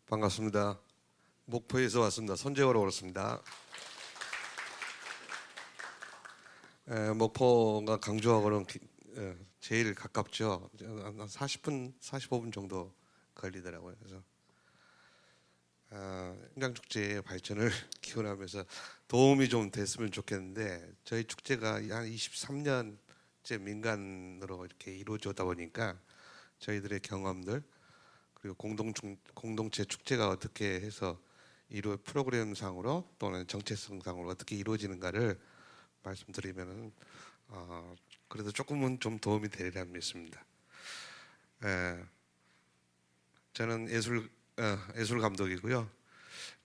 반갑습니다. 목포에서 왔습니다. 손재호로 오셨습니다. 목포가 강주하고는 제일 가깝죠. 한 40분, 45분 정도 걸리더라고요. 그래서 현장축제의 발전을 기원하면서 도움이 좀 됐으면 좋겠는데, 저희 축제가 한 23년째 민간으로 이렇게 이루어져다 보니까 저희들의 경험들, 그리고 공동체 축제가 어떻게 해서 프로그램상으로 또는 정체성상으로 어떻게 이루어지는가를 말씀드리면은 그래도 조금은 좀 도움이 되리라 믿습니다. 저는 예술 감독이고요.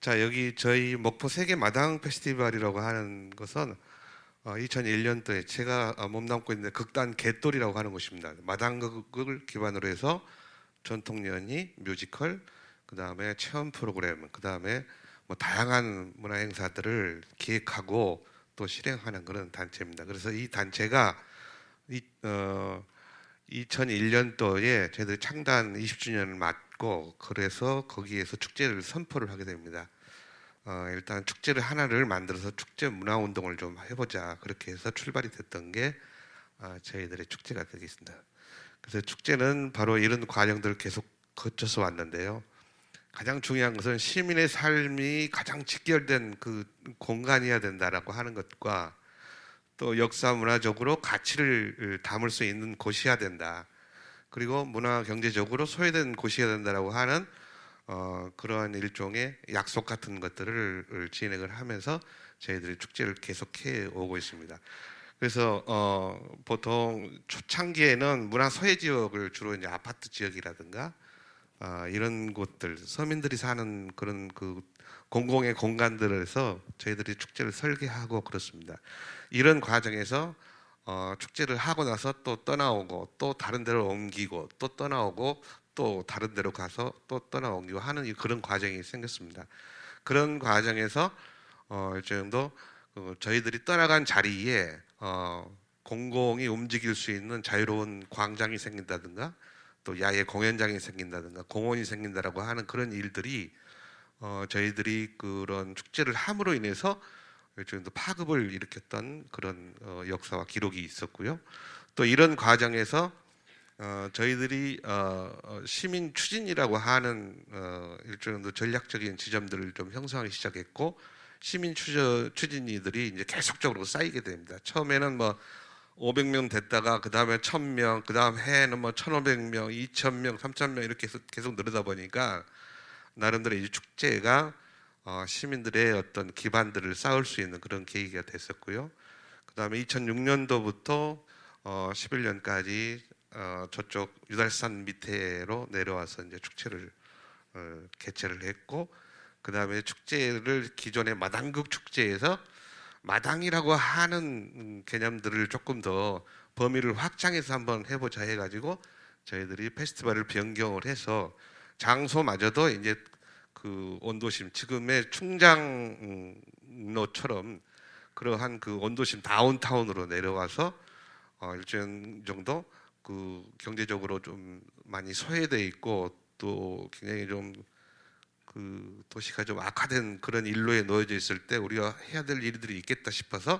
자, 여기 저희 목포 세계 마당 페스티벌이라고 하는 것은 2001년도에 제가 몸담고 있는 극단 갯돌이라고 하는 곳입니다. 마당극을 기반으로 해서 전통 연희, 뮤지컬, 그 다음에 체험 프로그램, 그 다음에 뭐 다양한 문화 행사들을 기획하고 또 실행하는 그런 단체입니다. 그래서 이 단체가 2001년도에 저희들 창단 20주년을 맞고, 그래서 거기에서 축제를 선포를 하게 됩니다. 일단 축제를 하나를 만들어서 축제 문화 운동을 좀 해보자, 그렇게 해서 출발이 됐던 게 저희들의 축제가 되겠습니다. 그래서 축제는 바로 이런 과정들을 계속 거쳐서 왔는데요. 가장 중요한 것은 시민의 삶이 가장 직결된 그 공간이어야 된다라고 하는 것과, 또 역사 문화적으로 가치를 담을 수 있는 곳이어야 된다. 그리고 문화 경제적으로 소외된 곳이어야 된다라고 하는 그러한 일종의 약속 같은 것들을 진행을 하면서 저희들이 축제를 계속해 오고 있습니다. 그래서 보통 초창기에는 문화 소외 지역을 주로 이제 아파트 지역이라든가 이런 곳들, 서민들이 사는 그런 그 공공의 공간들에서 저희들이 축제를 설계하고 그렇습니다. 이런 과정에서 축제를 하고 나서 또 떠나오고, 또 다른 데로 옮기고, 또 떠나오고, 또 다른 데로 가서 또 떠나오기고 하는 그런 과정이 생겼습니다. 그런 과정에서 이 정도 저희들이 떠나간 자리에 공공이 움직일 수 있는 자유로운 광장이 생긴다든가, 또 야외 공연장이 생긴다든가, 공원이 생긴다라고 하는 그런 일들이 저희들이 그런 축제를 함으로 인해서 일종의 파급을 일으켰던 그런 역사와 기록이 있었고요. 또 이런 과정에서 저희들이 시민 추진이라고 하는 일종의 전략적인 지점들을 좀 형성하기 시작했고, 시민 추진이들이 이제 계속적으로 쌓이게 됩니다. 처음에는 뭐 500명 됐다가 그 다음에 1000명, 그 다음 해에는 뭐 1500명, 2000명, 3000명 이렇게 계속 늘어다 보니까 나름대로 이 축제가 시민들의 어떤 기반들을 쌓을 수 있는 그런 계기가 됐었고요. 그 다음에 2006년도부터 11년까지 저쪽 유달산 밑에로 내려와서 이제 축제를 개최를 했고, 그 다음에 축제를 기존의 마당극 축제에서 마당이라고 하는 개념들을 조금 더 범위를 확장해서 한번 해보자 해가지고 저희들이 페스티벌을 변경을 해서 장소마저도 이제 그 온도심, 지금의 충장로처럼 그러한 그 온도심 다운타운으로 내려와서 일정 정도 그 경제적으로 좀 많이 소외되어 있고, 또 굉장히 좀 그 도시가 좀 악화된 그런 일로에 놓여져 있을 때 우리가 해야 될 일들이 있겠다 싶어서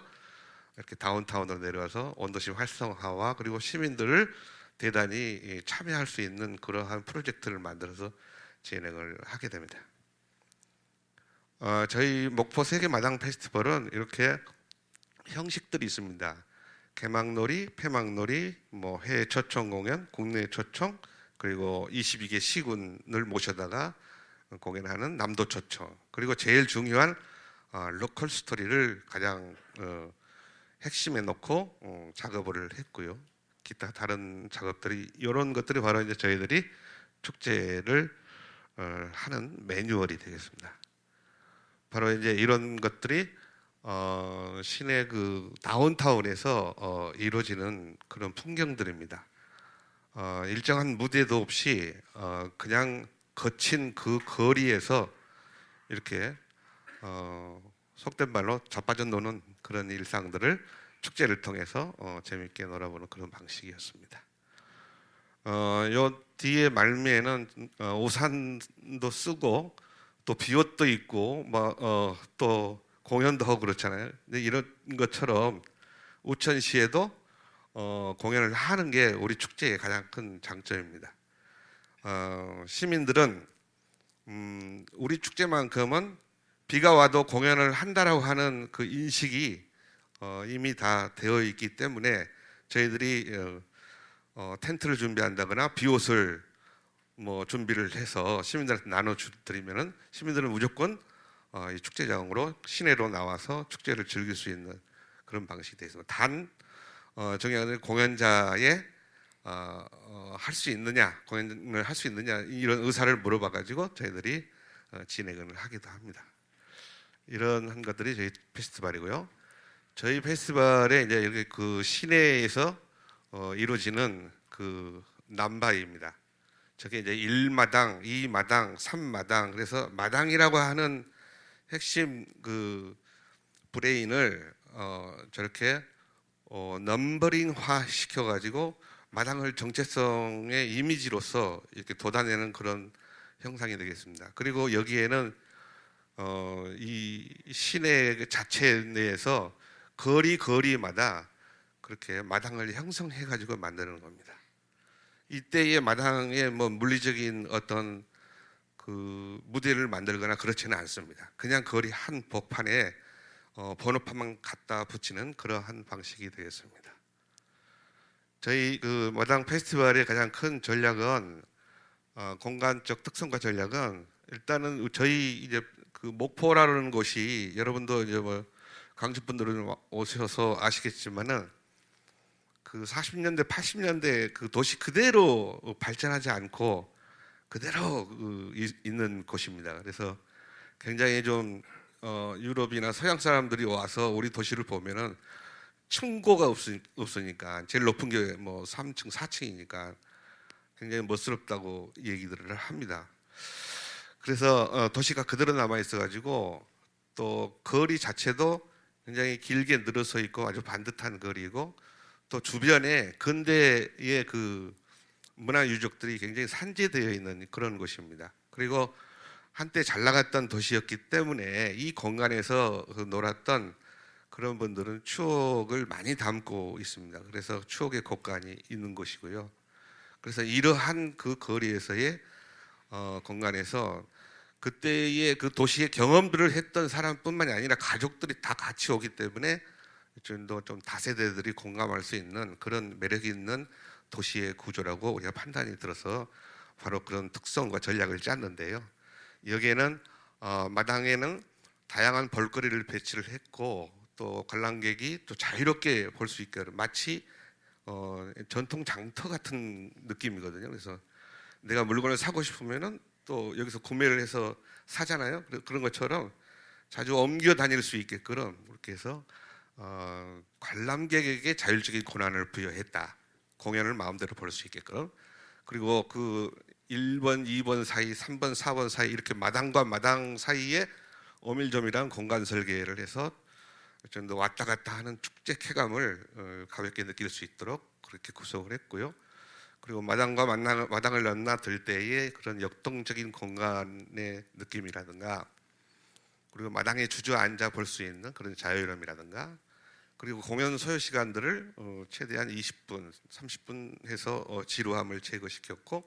이렇게 다운타운으로 내려와서 원도심 활성화와, 그리고 시민들을 대단히 참여할 수 있는 그러한 프로젝트를 만들어서 진행을 하게 됩니다. 저희 목포 세계마당 페스티벌은 이렇게 형식들이 있습니다. 개막놀이, 폐막놀이, 뭐 해외 초청 공연, 국내 초청, 그리고 22개 시군을 모셔다가 공연하는 남도 초청, 그리고 제일 중요한 로컬 스토리를 가장 핵심에 놓고 작업을 했고요. 기타 다른 작업들이, 이런 것들이 바로 이제 저희들이 축제를 하는 매뉴얼이 되겠습니다. 바로 이제 이런 것들이 시내 그 다운타운에서 이루어지는 그런 풍경들입니다. 일정한 무대도 없이 그냥 거친 그 거리에서 이렇게 속된 말로 자빠져 노는 그런 일상들을 축제를 통해서 재밌게 놀아보는 그런 방식이었습니다. 요 뒤에 말미에는 우산도 쓰고 또 비옷도 입고 또 공연도 하고 그렇잖아요. 근데 이런 것처럼 우천시에도 공연을 하는 게 우리 축제의 가장 큰 장점입니다. 시민들은 우리 축제만큼은 비가 와도 공연을 한다라고 하는 그 인식이 이미 다 되어 있기 때문에 저희들이 텐트를 준비한다거나 비옷을 뭐 준비를 해서 시민들한테 나눠드리면은 시민들은 무조건 이 축제장으로 시내로 나와서 축제를 즐길 수 있는 그런 방식이 되어 있습니다. 단 정해진 공연자의 할 수 있느냐, 공연을 할 수 있느냐 이런 의사를 물어봐 가지고 저희들이 진행을 하기도 합니다. 이런 것들이 저희 페스티벌이고요. 저희 페스티벌에 이제 이렇게 그 시내에서 이루어지는 그 남바입니다. 저게 이제 1마당, 2마당, 3마당 그래서 마당이라고 하는 핵심 그 브레인을 저렇게 넘버링화 시켜가지고 마당을 정체성의 이미지로서 이렇게 돋아내는 그런 형상이 되겠습니다. 그리고 여기에는 이 시내 자체 내에서 거리마다 그렇게 마당을 형성해가지고 만드는 겁니다. 이때의 마당에 뭐 물리적인 어떤 그 무대를 만들거나 그렇지는 않습니다. 그냥 거리 한 복판에 번호판만 갖다 붙이는 그러한 방식이 되겠습니다. 저희 그 마당 페스티벌의 가장 큰 전략은 공간적 특성과 전략은 일단은 저희 이제 그 목포라는 곳이 여러분도 이제 뭐 강주 분들은 오셔서 아시겠지만은 그 40년대 80년대 그 도시 그대로 발전하지 않고 그대로 있는 곳입니다. 그래서 굉장히 좀 유럽이나 서양 사람들이 와서 우리 도시를 보면은 층고가 없으니까 제일 높은 게 뭐 3층, 4층이니까 굉장히 멋스럽다고 얘기들을 합니다. 그래서 도시가 그대로 남아 있어가지고 또 거리 자체도 굉장히 길게 늘어서 있고 아주 반듯한 거리고 또 주변에 근대의 그 문화 유적들이 굉장히 산재되어 있는 그런 곳입니다. 그리고 한때 잘 나갔던 도시였기 때문에 이 공간에서 놀았던 그런 분들은 추억을 많이 담고 있습니다. 그래서 추억의 곳간이 있는 곳이고요. 그래서 이러한 그 거리에서의 공간에서 그때의 그 도시의 경험들을 했던 사람뿐만이 아니라 가족들이 다 같이 오기 때문에 좀 다세대들이 공감할 수 있는 그런 매력 있는 도시의 구조라고 우리가 판단이 들어서 바로 그런 특성과 전략을 짰는데요. 여기에는 마당에는 다양한 볼거리를 배치를 했고 또 관람객이 또 자유롭게 볼 수 있게 마치 전통 장터 같은 느낌이거든요. 그래서 내가 물건을 사고 싶으면은 또 여기서 구매를 해서 사잖아요. 그런 것처럼 자주 옮겨 다닐 수 있게끔 그렇게 해서 관람객에게 자율적인 권한을 부여했다. 공연을 마음대로 볼 수 있게끔. 그리고 그 1번, 2번 사이, 3번, 4번 사이 이렇게 마당과 마당 사이에 오밀조밀한 공간 설계를 해서 좀 더 왔다 갔다 하는 축제 쾌감을 가볍게 느낄 수 있도록 그렇게 구성을 했고요. 그리고 마당과 마당을 넘나들 때의 그런 역동적인 공간의 느낌이라든가 그리고 마당에 주저앉아 볼 수 있는 그런 자유로움이라든가 그리고 공연 소요 시간들을 최대한 20분, 30분 해서 지루함을 제거시켰고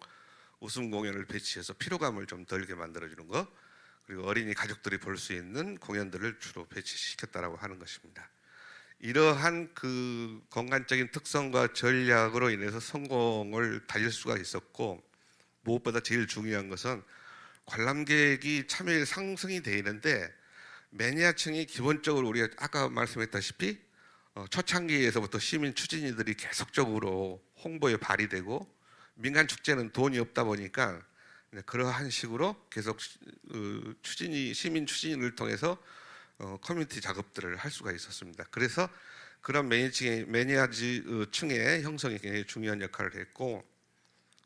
웃음 공연을 배치해서 피로감을 좀 덜게 만들어주는 것 그리고 어린이 가족들이 볼 수 있는 공연들을 주로 배치시켰다라고 하는 것입니다. 이러한 그 공간적인 특성과 전략으로 인해서 성공을 달릴 수가 있었고 무엇보다 제일 중요한 것은 관람객이 참여율 상승이 되어 있는데 매니아층이 기본적으로 우리가 아까 말씀했다시피 초창기에서부터 시민 추진이들이 계속적으로 홍보에 발휘되고 민간 축제는 돈이 없다 보니까 그러한 식으로 계속 시민 추진을 통해서 커뮤니티 작업들을 할 수가 있었습니다. 그래서 그런 매니아층의 형성이 굉장히 중요한 역할을 했고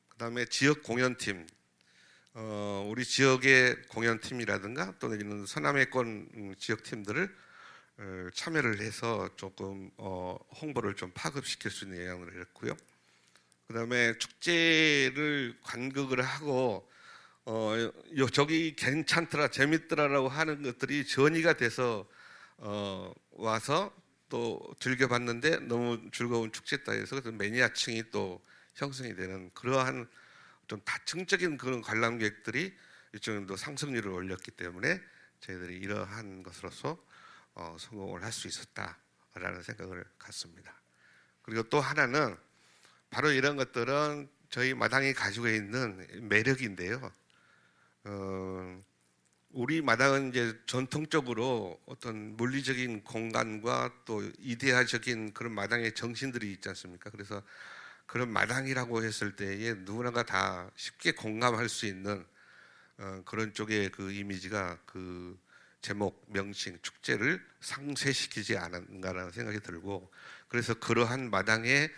그다음에 지역 공연팀 우리 지역의 공연팀이라든가 또는 이런 서남해권 지역팀들을 참여를 해서 조금 홍보를 좀 파급시킬 수 있는 영향을 했고요. 그다음에 축제를 관극을 하고 저기 괜찮더라, 재밌더라라고 하는 것들이 전이가 돼서 와서 또 즐겨봤는데 너무 즐거운 축제다 해서 그 매니아층이 또 형성이 되는 그러한 좀 다층적인 그런 관람객들이 일정도 상승률을 올렸기 때문에 저희들이 이러한 것으로서 성공을 할 수 있었다라는 생각을 갖습니다. 그리고 또 하나는 바로 이런 것들은 저희 마당이 가지고 있는 매력인데요. 우리 마당은 이제 전통적으로 어떤 물리적인 공간과 또 이데아적인 그런 마당의 정신들이 있지 않습니까? 그래서 그런 마당이라고 했을 때에 누구나가 다 쉽게 공감할 수 있는 그런 쪽의 그 이미지가 그 제목, 명칭, 축제를 상쇄시키지 않았는가라는 생각이 들고, 그래서 그러한 마당의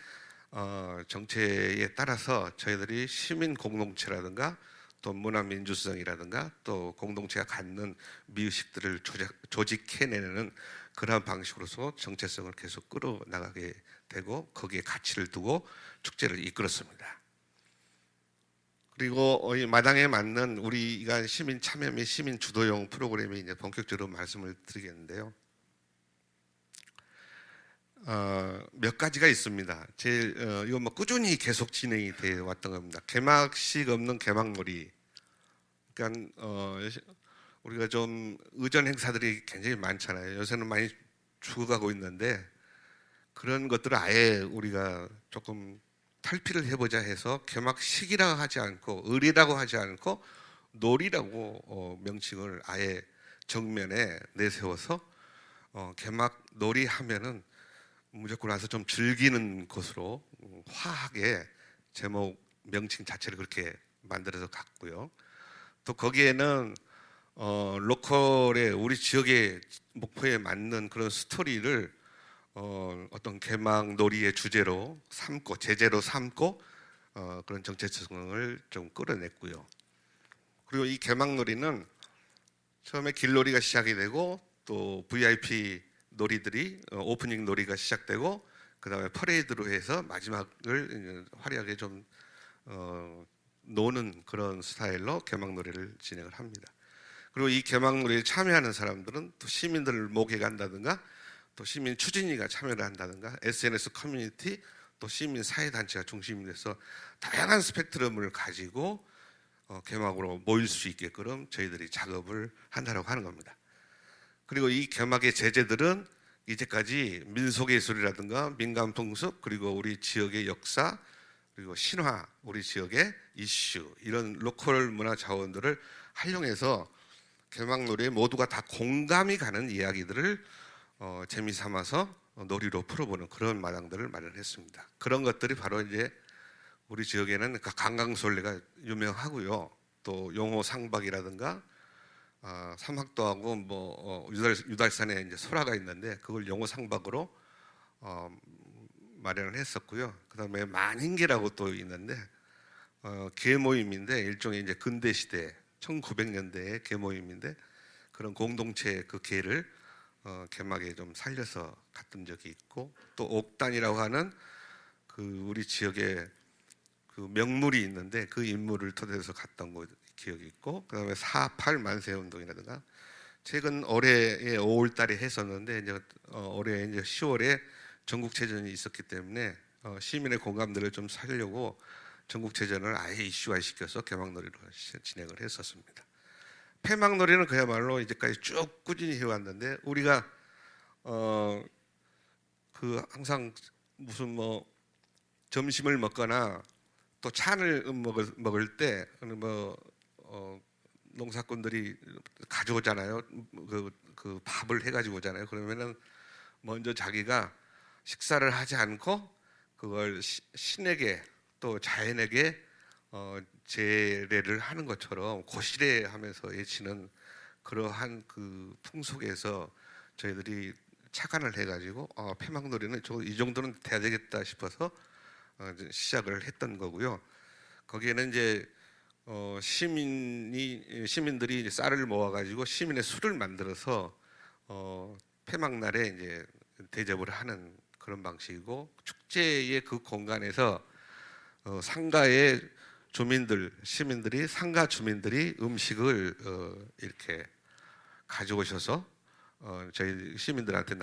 정체에 따라서 저희들이 시민 공동체라든가 또 문화민주성이라든가 또 공동체가 갖는 미의식들을 조직해내는 그러한 방식으로서 정체성을 계속 끌어나가게 되고 거기에 가치를 두고 축제를 이끌었습니다. 그리고 이 마당에 맞는 우리가 시민 참여 및 시민 주도형 프로그램이 이제 본격적으로 말씀을 드리겠는데요. 몇 가지가 있습니다. 제일 이건 뭐 꾸준히 계속 진행이 되어 왔던 겁니다. 개막식 없는 개막놀이. 그러니까 우리가 좀 의전 행사들이 굉장히 많잖아요. 요새는 많이 죽어가고 있는데 그런 것들을 아예 우리가 조금 탈피를 해보자 해서 개막식이라고 하지 않고 을이라고 하지 않고 놀이라고 명칭을 아예 정면에 내세워서 개막 놀이 하면은 무조건 와서 좀 즐기는 것으로 화하게 제목 명칭 자체를 그렇게 만들어서 갔고요. 또 거기에는 로컬의 우리 지역의 목표에 맞는 그런 스토리를 어떤 개막 놀이의 주제로 삼고 제재로 삼고 그런 정체성을 좀 끌어냈고요. 그리고 이 개막 놀이는 처음에 길놀이가 시작이 되고 또 VIP 놀이들이 오프닝 놀이가 시작되고 그 다음에 퍼레이드로 해서 마지막을 화려하게 좀 노는 그런 스타일로 개막 놀이를 진행을 합니다. 그리고 이 개막 놀이에 참여하는 사람들은 또 시민들을 모객한다든가 또 시민 추진위가 참여를 한다든가 SNS 커뮤니티 또 시민 사회단체가 중심이 돼서 다양한 스펙트럼을 가지고 개막으로 모일 수 있게끔 저희들이 작업을 한다고 하는 겁니다. 그리고 이 개막의 제재들은 이제까지 민속예술이라든가 민간풍습 그리고 우리 지역의 역사 그리고 신화 우리 지역의 이슈 이런 로컬 문화 자원들을 활용해서 개막놀이에 모두가 다 공감이 가는 이야기들을 재미삼아서 놀이로 풀어보는 그런 마당들을 마련했습니다. 그런 것들이 바로 이제 우리 지역에는 강강술래가 유명하고요. 또 용호상박이라든가 삼학도하고 뭐 유달산에 이제 소라가 있는데 그걸 용호상박으로 마련을 했었고요. 그다음에 만인계라고 또 있는데 개 모임인데 일종의 이제 근대 시대 1900년대의 개 모임인데 그런 공동체 그 개를 개막에 좀 살려서 갔던 적이 있고 또 옥단이라고 하는 그 우리 지역에 그 명물이 있는데 그 인물을 토대로 해서 갔던 거 기억이 있고 그다음에 4.8 만세 운동이라든가 최근 올해에 5월달에 했었는데 이제 올해 이제 10월에 전국체전이 있었기 때문에 시민의 공감들을 좀 살려고 전국체전을 아예 이슈화 시켜서 개막놀이로 진행을 했었습니다. 폐막놀이는 그야말로 이제까지 쭉 꾸준히 해왔는데 우리가 그 항상 무슨 뭐 점심을 먹거나 또 차를 먹을 때 뭐 농사꾼들이 가져오잖아요. 그 밥을 해가지고 오잖아요. 그러면은 먼저 자기가 식사를 하지 않고 그걸 신에게 또 자연에게 제례를 하는 것처럼 고시례하면서 외치는 그러한 그 풍속에서 저희들이 착안을 해가지고 폐막놀이는 이 정도는 돼야 되겠다 싶어서 시작을 했던 거고요. 거기에는 이제 시민들이 이제 쌀을 모아가지고 시민의 술을 만들어서 폐막날에 이제 대접을 하는 그런 방식이고 축제의 그 공간에서 상가의 주민들, 시민들이 상가 주민들이 음식을 이렇게 가져오셔서 저희 시민들한테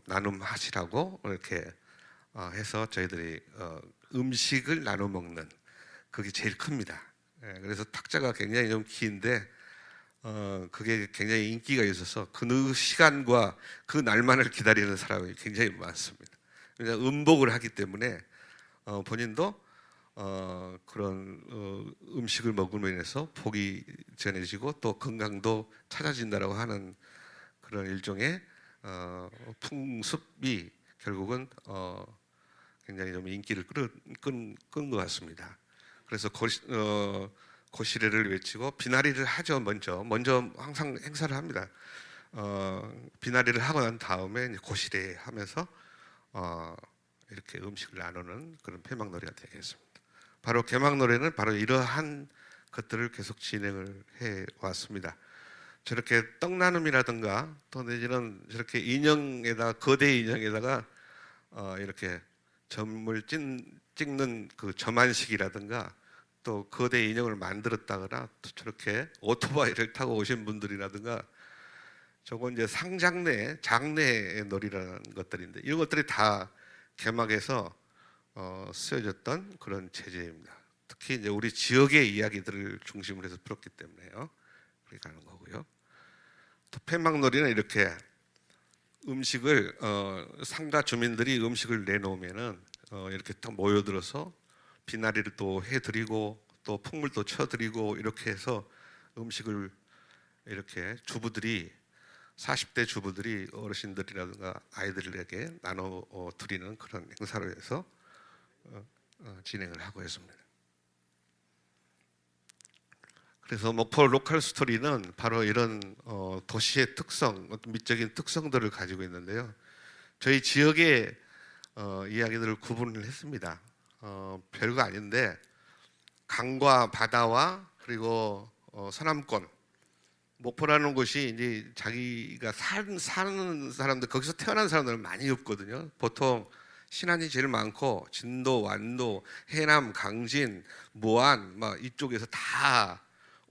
나눔하시라고 이렇게 해서 저희들이 음식을 나눠 먹는 그게 제일 큽니다. 예, 그래서 탁자가 굉장히 좀 긴데 그게 굉장히 인기가 있어서 그 시간과 그 날만을 기다리는 사람이 굉장히 많습니다. 그러니까 음복을 하기 때문에 본인도 그런 음식을 먹음으로 인해서 복이 전해지고 또 건강도 찾아진다라고 하는 그런 일종의 풍습이 결국은 굉장히 좀 인기를 끈 것 같습니다. 그래서 고시례를 외치고 비나리를 하죠. 먼저 항상 행사를 합니다. 비나리를 하고 난 다음에 이제 고시례 하면서 이렇게 음식을 나누는 그런 폐막놀이가 되겠습니다. 바로 개막놀이는 바로 이러한 것들을 계속 진행을 해 왔습니다. 저렇게 떡나눔이라든가 또 내지는 저렇게 인형에다가 거대 인형에다가 이렇게 점을 찍는 그 점안식이라든가 또 거대 인형을 만들었다거나 또 저렇게 오토바이를 타고 오신 분들이라든가 저건 이제 장례의 놀이라는 것들인데 이런 것들이 다 개막에서 쓰여졌던 그런 체제입니다. 특히 이제 우리 지역의 이야기들을 중심으로 해서 풀었기 때문에요. 그렇게 가는 거고요. 또 폐막놀이는 이렇게 음식을 상가 주민들이 음식을 내놓으면은 이렇게 딱 모여들어서 비나리를 또 해드리고 또 풍물도 쳐드리고 이렇게 해서 음식을 이렇게 주부들이 40대 주부들이 어르신들이라든가 아이들에게 나눠 드리는 그런 행사로 해서 진행을 하고 있습니다. 그래서 목포 로컬 스토리는 바로 이런 도시의 특성, 어떤 미적인 특성들을 가지고 있는데요. 저희 지역의 이야기들을 구분을 했습니다. 별거 아닌데 강과 바다와 그리고 서남권 목포라는 곳이 이제 자기가 사는 사람들 거기서 태어난 사람들은 많이 없거든요. 보통 신안이 제일 많고 진도, 완도, 해남, 강진, 무안 막 이쪽에서 다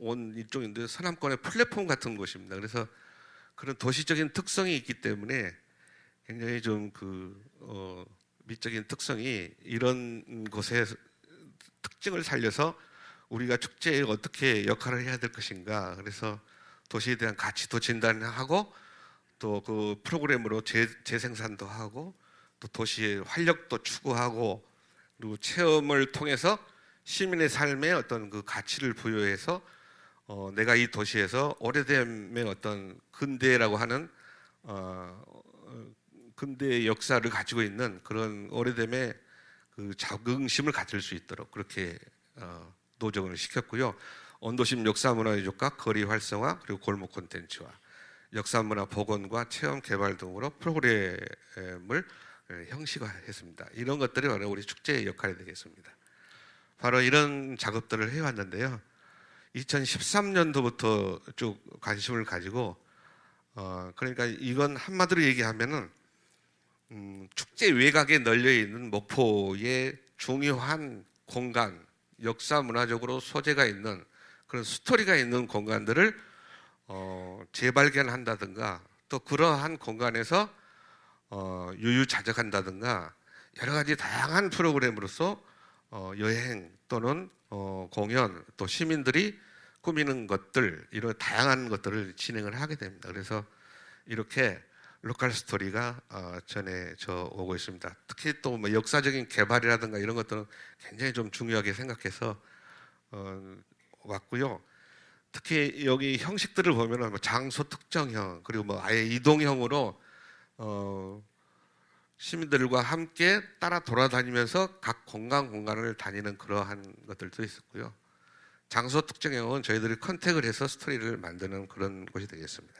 온 이쪽인데 서남권의 플랫폼 같은 곳입니다. 그래서 그런 도시적인 특성이 있기 때문에 굉장히 좀 미적인 특성이 이런 곳의 특징을 살려서 우리가 축제에 어떻게 역할을 해야 될 것인가. 그래서 도시에 대한 가치도 진단하고 또 그 프로그램으로 재생산도 하고 또 도시의 활력도 추구하고 그리고 체험을 통해서 시민의 삶에 어떤 그 가치를 부여해서 내가 이 도시에서 오래됨의 어떤 근대라고 하는 근대의 역사를 가지고 있는 그런 오래됨의 그 자긍심을 가질 수 있도록 그렇게 노정을 시켰고요. 언도심 역사문화유적과 거리 활성화 그리고 골목 콘텐츠와 역사문화 복원과 체험 개발 등으로 프로그램을 형식화했습니다. 이런 것들이 바로 우리 축제의 역할이 되겠습니다. 바로 이런 작업들을 해왔는데요. 2013년도부터 쭉 관심을 가지고 그러니까 이건 한마디로 얘기하면은 축제 외곽에 널려 있는 목포의 중요한 공간, 역사 문화적으로 소재가 있는 그런 스토리가 있는 공간들을 재발견한다든가 또 그러한 공간에서 유유자적한다든가 여러 가지 다양한 프로그램으로서 여행 또는 공연 또 시민들이 꾸미는 것들 이런 다양한 것들을 진행을 하게 됩니다. 그래서 이렇게 로컬 스토리가 전해져 오고 있습니다. 특히 또 뭐 역사적인 개발이라든가 이런 것들은 굉장히 좀 중요하게 생각해서 왔고요. 특히 여기 형식들을 보면은 뭐 장소 특정형 그리고 뭐 아예 이동형으로 시민들과 함께 따라 돌아다니면서 각 공간을 다니는 그러한 것들도 있었고요. 장소 특정형은 저희들이 컨택을 해서 스토리를 만드는 그런 곳이 되겠습니다.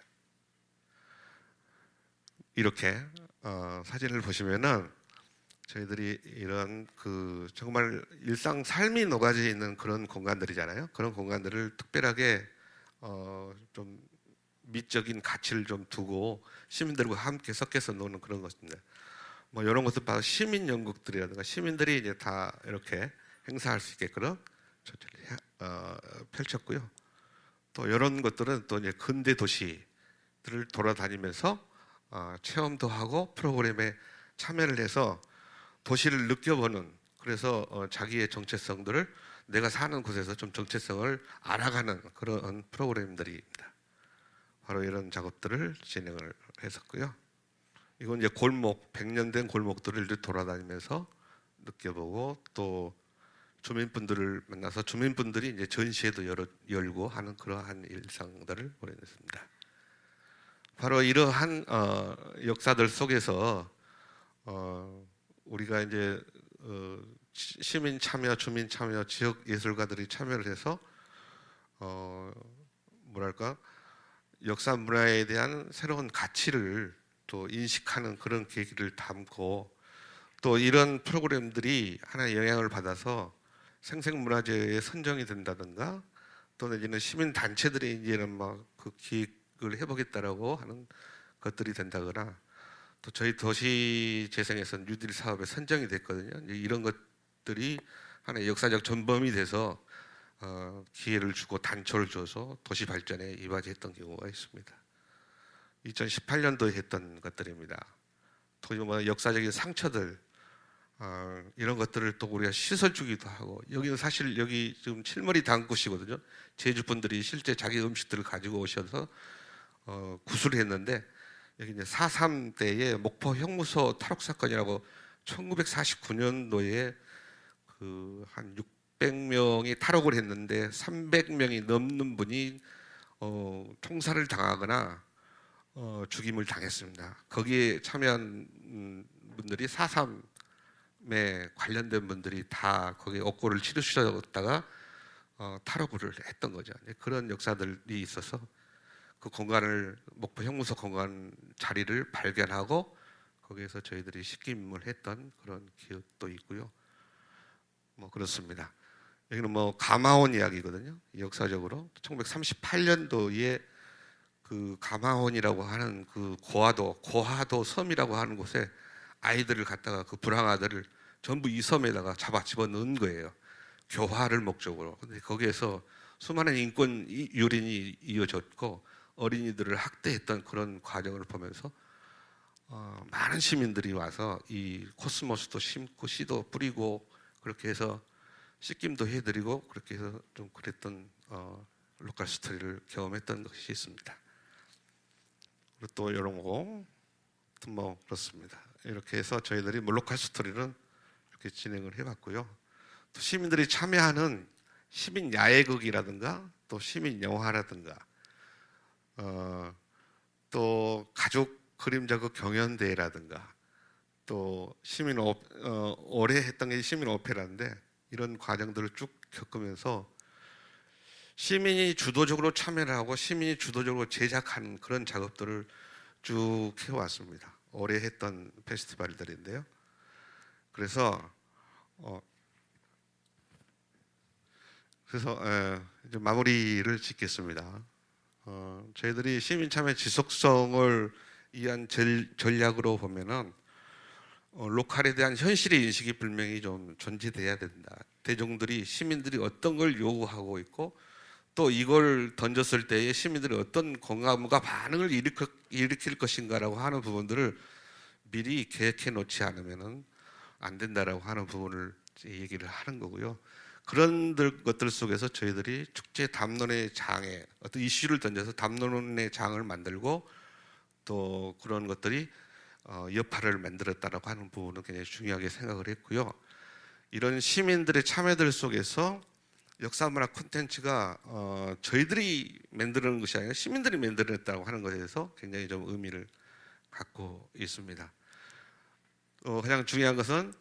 이렇게 사진을 보시면은 저희들이 이런 그 정말 일상 삶이 녹아져 있는 그런 공간들이잖아요. 그런 공간들을 특별하게 좀 미적인 가치를 좀 두고 시민들과 함께 섞여서 노는 그런 것입니다. 뭐 이런 것도 바로 시민 연극들이라든가 시민들이 이제 다 이렇게 행사할 수 있게끔 펼쳤고요. 또 이런 것들은 또 이제 근대 도시들을 돌아다니면서 체험도 하고 프로그램에 참여를 해서 도시를 느껴보는, 그래서 자기의 정체성들을 내가 사는 곳에서 좀 정체성을 알아가는 그런 프로그램들입니다. 바로 이런 작업들을 진행을 했었고요. 이건 이제 골목, 100년 된 골목들을 돌아다니면서 느껴보고, 또 주민분들을 만나서 주민분들이 이제 전시회도 열고 하는 그러한 일상들을 보내냈습니다. 바로 이러한 역사들 속에서 우리가 이제 시민 참여, 주민 참여, 지역 예술가들이 참여를 해서 뭐랄까 역사 문화에 대한 새로운 가치를 또 인식하는 그런 계기를 담고, 또 이런 프로그램들이 하나의 영향을 받아서 생생문화재에 선정이 된다든가, 또 내지는 시민 단체들이 이제는 막 그 기획을 해보겠다라고 하는 것들이 된다거나, 또 저희 도시재생에서는 뉴딜 사업에 선정이 됐거든요. 이런 것들이 하나의 역사적 전범이 돼서 기회를 주고 단초를 줘서 도시 발전에 이바지했던 경우가 있습니다. 2018년도에 했던 것들입니다. 또 뭐 역사적인 상처들, 이런 것들을 또 우리가 씻어주기도 하고, 여기는 사실 여기 지금 칠머리 당굿이거든요. 제주 분들이 실제 자기 음식들을 가지고 오셔서 구슬을 했는데, 여기 이제 4.3 때의 목포 형무소 탈옥 사건이라고 1949년도에 그 한 600명이 탈옥을 했는데 300명이 넘는 분이 총살을 당하거나 죽임을 당했습니다. 거기에 참여한 분들이 4.3에 관련된 분들이 다 거기에 옥고를 치르셨다가 탈옥을 했던 거죠. 그런 역사들이 있어서 그 공간을, 목포 형무소 공간 자리를 발견하고 거기에서 저희들이 식기임을 했던 그런 기억도 있고요. 뭐 그렇습니다. 여기는 뭐 가마원 이야기거든요. 역사적으로 1938년도에 그 가마원이라고 하는 그 고하도 섬이라고 하는 곳에 아이들을 갖다가, 그 불황아들을 전부 이 섬에다가 잡아 집어넣은 거예요. 교화를 목적으로. 근데 거기에서 수많은 인권 유린이 이어졌고 어린이들을 학대했던 그런 과정을 보면서 많은 시민들이 와서 이 코스모스도 심고 씨도 뿌리고 그렇게 해서 씻김도 해드리고 그렇게 해서 좀 그랬던 로컬 스토리를 경험했던 것이 있습니다. 그리고 또 이런 거 뭐 그렇습니다. 이렇게 해서 저희들이 뭐 로컬 스토리는 이렇게 진행을 해봤고요. 또 시민들이 참여하는 시민 야외극이라든가 또 시민 영화라든가 또 가족 그림자극 경연대회라든가, 또 시민 올해 했던 게 시민 오페라인데, 이런 과정들을 쭉 겪으면서 시민이 주도적으로 참여를 하고 시민이 주도적으로 제작하는 그런 작업들을 쭉 해왔습니다. 올해 했던 페스티벌들인데요. 그래서 이제 마무리를 짓겠습니다. 저희들이 시민 참여 지속성을 위한 전략으로 보면은 로컬에 대한 현실의 인식이 분명히 좀 존재돼야 된다. 대중들이, 시민들이 어떤 걸 요구하고 있고, 또 이걸 던졌을 때에 시민들이 어떤 공감과 반응을 일으킬 것인가라고 하는 부분들을 미리 계획해 놓지 않으면은 안 된다라고 하는 부분을 얘기를 하는 거고요. 그런 것들 속에서 저희들이 축제 담론의 장에 어떤 이슈를 던져서 담론의 장을 만들고, 또 그런 것들이 여파를 만들었다라고 하는 부분은 굉장히 중요하게 생각을 했고요. 이런 시민들의 참여들 속에서 역사문화 콘텐츠가 저희들이 만드는 것이 아니라 시민들이 만들었다고 하는 것에 대해서 굉장히 좀 의미를 갖고 있습니다. 가장 중요한 것은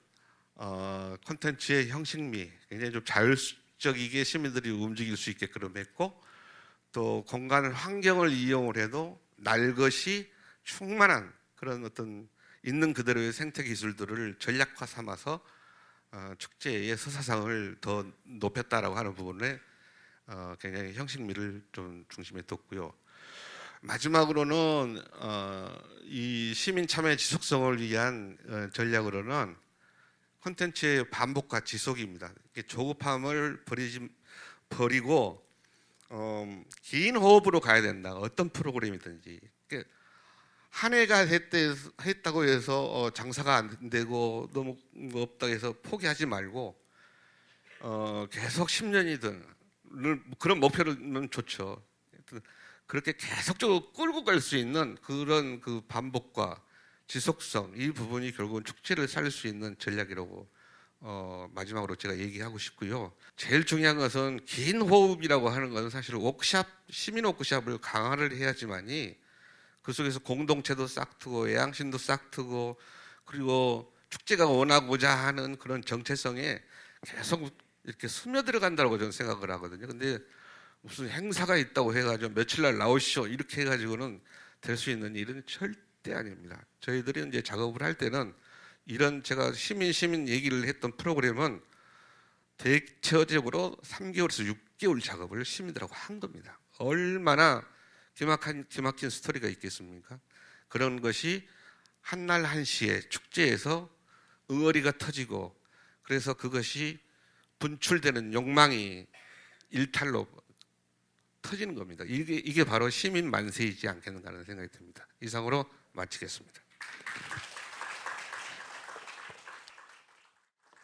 콘텐츠의 형식미, 굉장히 좀 자율적이게 시민들이 움직일 수 있게끔 했고, 또 공간 환경을 이용을 해도 날 것이 충만한 그런 어떤 있는 그대로의 생태 기술들을 전략화 삼아서 축제의 서사상을 더 높였다라고 하는 부분에 굉장히 형식미를 좀 중심에 뒀고요. 마지막으로는 이 시민 참여 지속성을 위한 전략으로는 콘텐츠의 반복과 지속입니다. 이렇게 조급함을 버리고 긴 호흡으로 가야 된다. 어떤 프로그램이든지. 한 해가 했다고 해서 장사가 안 되고 너무 없다고 해서 포기하지 말고 계속 10년이든 그런 목표는 좋죠. 그렇게 계속적으로 끌고 갈 수 있는 그런 그 반복과 지속성, 이 부분이 결국은 축제를 살릴 수 있는 전략이라고 마지막으로 제가 얘기하고 싶고요. 제일 중요한 것은 긴 호흡이라고 하는 것은 사실 워크샵, 시민 워크샵을 강화를 해야지만이 그 속에서 공동체도 싹트고 애양심도 싹트고 그리고 축제가 원하고자 하는 그런 정체성에 계속 이렇게 스며들어간다고 저는 생각을 하거든요. 근데 무슨 행사가 있다고 해가지고 며칠 날 나오시오 이렇게 해가지고는 될 수 있는 일은 절대 아닙니다. 저희들이 이제 작업을 할 때는 이런 제가 시민 얘기를 했던 프로그램은 대체적으로 3개월에서 6개월 작업을 시민들하고 한 겁니다. 얼마나 기막힌 스토리가 있겠습니까? 그런 것이 한날 한시에 축제에서 응어리가 터지고 그래서 그것이 분출되는 욕망이 일탈로 터지는 겁니다. 이게 바로 시민 만세이지 않겠는가 하는 생각이 듭니다. 이상으로 마치겠습니다.